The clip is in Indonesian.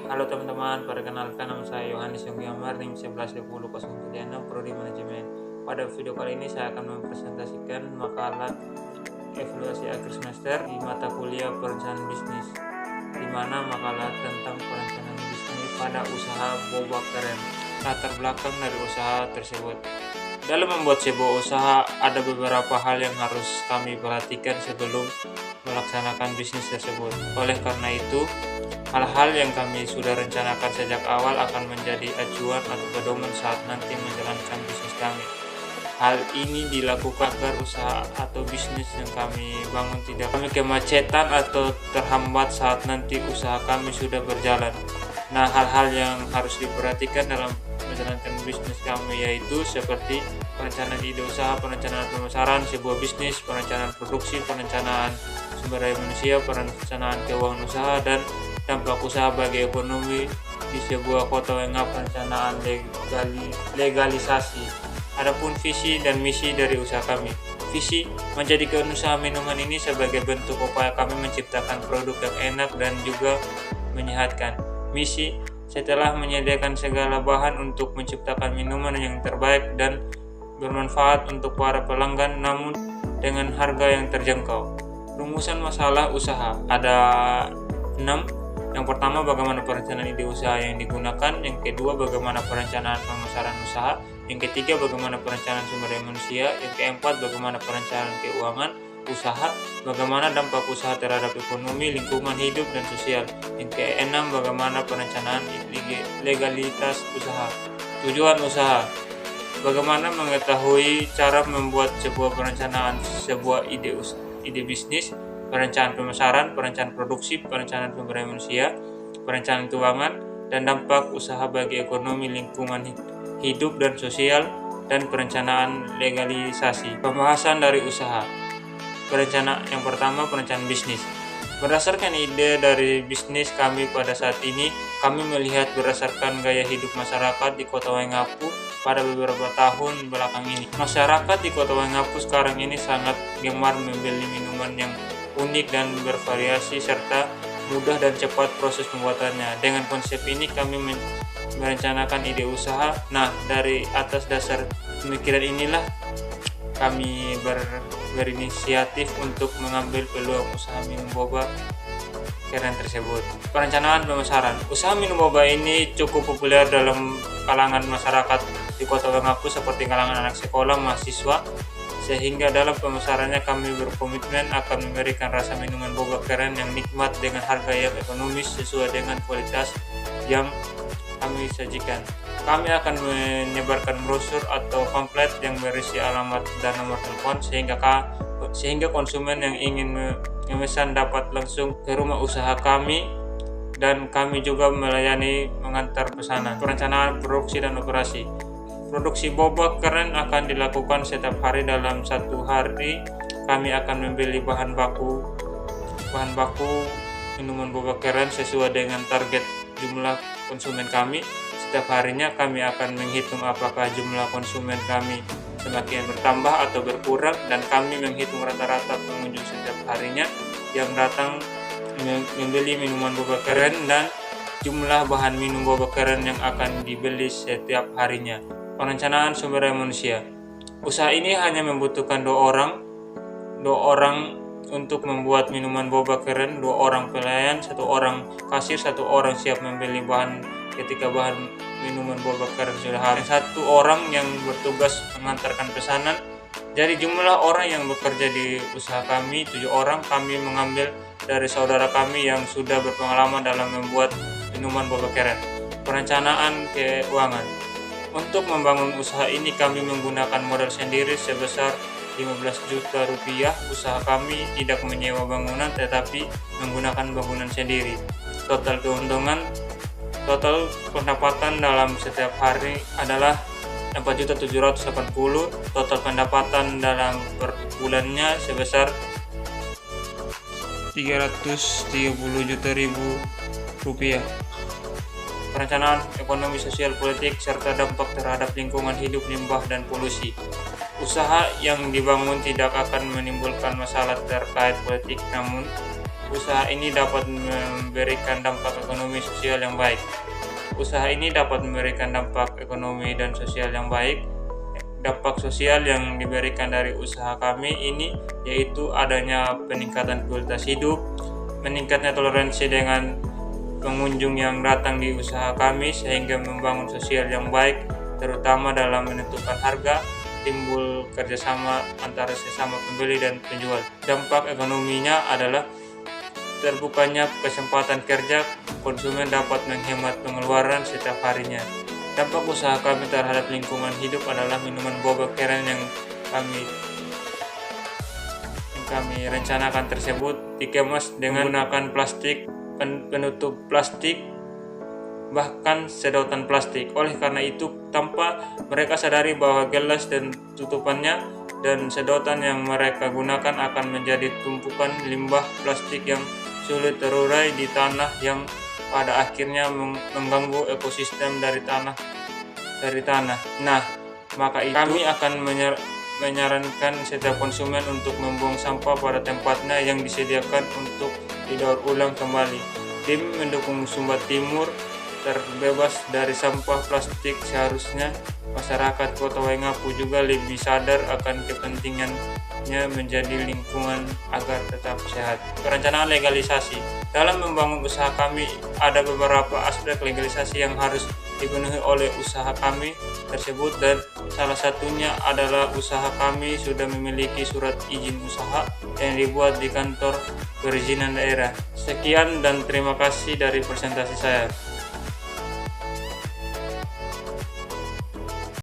Halo teman-teman, perkenalkan nama saya Yohanes Yonggiamar, NIM 11200736, Prodi Manajemen. Pada video kali ini saya akan mempresentasikan makalah evaluasi akhir semester di mata kuliah perencanaan bisnis, di mana makalah tentang perencanaan bisnis pada usaha boba keren, latar belakang dari usaha tersebut. Dalam membuat sebuah usaha, ada beberapa hal yang harus kami perhatikan sebelum melaksanakan bisnis tersebut. Oleh karena itu, hal-hal yang kami sudah rencanakan sejak awal akan menjadi acuan atau pedoman saat nanti menjalankan bisnis kami. Hal ini dilakukan agar usaha atau bisnis yang kami bangun tidak kami kemacetan atau terhambat saat nanti usaha kami sudah berjalan. Nah, hal-hal yang harus diperhatikan dalam menjalankan bisnis kami yaitu seperti perencanaan ide usaha, perencanaan pemasaran sebuah bisnis, perencanaan produksi, perencanaan sumber daya manusia, perencanaan keuangan usaha, dan dampak usaha bagi ekonomi di sebuah kota wengap, perencanaan legalisasi. Adapun visi dan misi dari usaha kami. Visi menjadikan usaha minuman ini sebagai bentuk upaya kami menciptakan produk yang enak dan juga menyehatkan. Misi, setelah menyediakan segala bahan untuk menciptakan minuman yang terbaik dan bermanfaat untuk para pelanggan namun dengan harga yang terjangkau. Rumusan masalah usaha ada 6. Yang pertama, bagaimana perencanaan ide usaha yang digunakan. Yang kedua, bagaimana perencanaan pemasaran usaha. Yang ketiga, bagaimana perencanaan sumber daya manusia. Yang keempat, bagaimana perencanaan keuangan usaha. Bagaimana dampak usaha terhadap ekonomi, lingkungan hidup, dan sosial. Yang keenam, bagaimana perencanaan legalitas usaha. Tujuan usaha. Bagaimana mengetahui cara membuat sebuah perencanaan sebuah ide bisnis, perencanaan pemasaran, perencanaan produksi, perencanaan sumber daya manusia, perencanaan keuangan, dan dampak usaha bagi ekonomi, lingkungan hidup dan sosial, dan perencanaan legalisasi. Pembahasan dari usaha. Yang pertama, perencanaan bisnis. Berdasarkan ide dari bisnis kami pada saat ini, kami melihat berdasarkan gaya hidup masyarakat di Kota Waingapu pada beberapa tahun belakang ini. Masyarakat di Kota Waingapu sekarang ini sangat gemar membeli minuman yang unik dan bervariasi serta mudah dan cepat proses pembuatannya. Dengan konsep ini kami merencanakan ide usaha. Nah, dari atas dasar pemikiran inilah kami berinisiatif untuk mengambil peluang usaha minum boba keren tersebut. Perencanaan pemasaran. Usaha minum boba ini cukup populer dalam kalangan masyarakat di Kota Waingapu seperti kalangan anak sekolah, mahasiswa, sehingga dalam pemasarannya kami berkomitmen akan memberikan rasa minuman boba keren yang nikmat dengan harga yang ekonomis sesuai dengan kualitas yang kami sajikan. Kami akan menyebarkan brosur atau pamflet yang berisi alamat dan nomor telepon sehingga konsumen yang ingin memesan dapat langsung ke rumah usaha kami, dan kami juga melayani mengantar pesanan. Perencanaan produksi dan operasi. Produksi boba keren akan dilakukan setiap hari. Dalam satu hari kami akan membeli bahan baku minuman boba keren sesuai dengan target jumlah konsumen kami. Setiap harinya kami akan menghitung apakah jumlah konsumen kami semakin bertambah atau berkurang, dan kami menghitung rata-rata pengunjung setiap harinya yang datang membeli minuman boba keren dan jumlah bahan minum boba keren yang akan dibeli setiap harinya. Perencanaan sumber daya manusia. Usaha ini hanya membutuhkan 2 orang untuk membuat minuman boba keren, 2 orang pelayan, 1 orang kasir, 1 orang siap membeli bahan ketika bahan minuman boba keren sudah habis, 1 orang yang bertugas mengantarkan pesanan. Jadi jumlah orang yang bekerja di usaha kami 7 orang. Kami mengambil dari saudara kami yang sudah berpengalaman dalam membuat minuman boba keren. Perencanaan keuangan. Untuk membangun usaha ini kami menggunakan modal sendiri sebesar 15 juta rupiah. Usaha kami tidak menyewa bangunan tetapi menggunakan bangunan sendiri. Total pendapatan dalam setiap hari adalah 4.780. Total pendapatan dalam per bulannya sebesar 330 juta rupiah. Perencanaan ekonomi, sosial, politik, serta dampak terhadap lingkungan hidup, limbah, dan polusi. Usaha yang dibangun tidak akan menimbulkan masalah terkait politik, namun usaha ini dapat memberikan dampak ekonomi sosial yang baik. Usaha ini dapat memberikan dampak ekonomi dan sosial yang baik. Dampak sosial yang diberikan dari usaha kami ini yaitu adanya peningkatan kualitas hidup, meningkatnya toleransi dengan pengunjung yang datang di usaha kami sehingga membangun sosial yang baik terutama dalam menentukan harga, timbul kerjasama antara sesama pembeli dan penjual. Dampak ekonominya adalah terbukanya kesempatan kerja, konsumen dapat menghemat pengeluaran setiap harinya. Dampak usaha kami terhadap lingkungan hidup adalah minuman boba keren yang kami rencanakan tersebut dikemas dengan menggunakan plastik, penutup plastik, bahkan sedotan plastik. Oleh karena itu, tanpa mereka sadari bahwa gelas dan tutupannya dan sedotan yang mereka gunakan akan menjadi tumpukan limbah plastik yang sulit terurai di tanah yang pada akhirnya mengganggu ekosistem dari tanah. Nah, maka itu kami akan menyarankan setiap konsumen untuk membuang sampah pada tempatnya yang disediakan untuk didaur ulang kembali. Tim mendukung Sumba Timur terbebas dari sampah plastik. Seharusnya masyarakat Kota Waingapu juga lebih sadar akan kepentingannya menjadi lingkungan agar tetap sehat. Perencanaan legalisasi. Dalam membangun usaha kami ada beberapa aspek legalisasi yang harus dipenuhi oleh usaha kami tersebut, dan salah satunya adalah usaha kami sudah memiliki surat izin usaha yang dibuat di kantor perizinan daerah. Sekian dan terima kasih dari presentasi saya.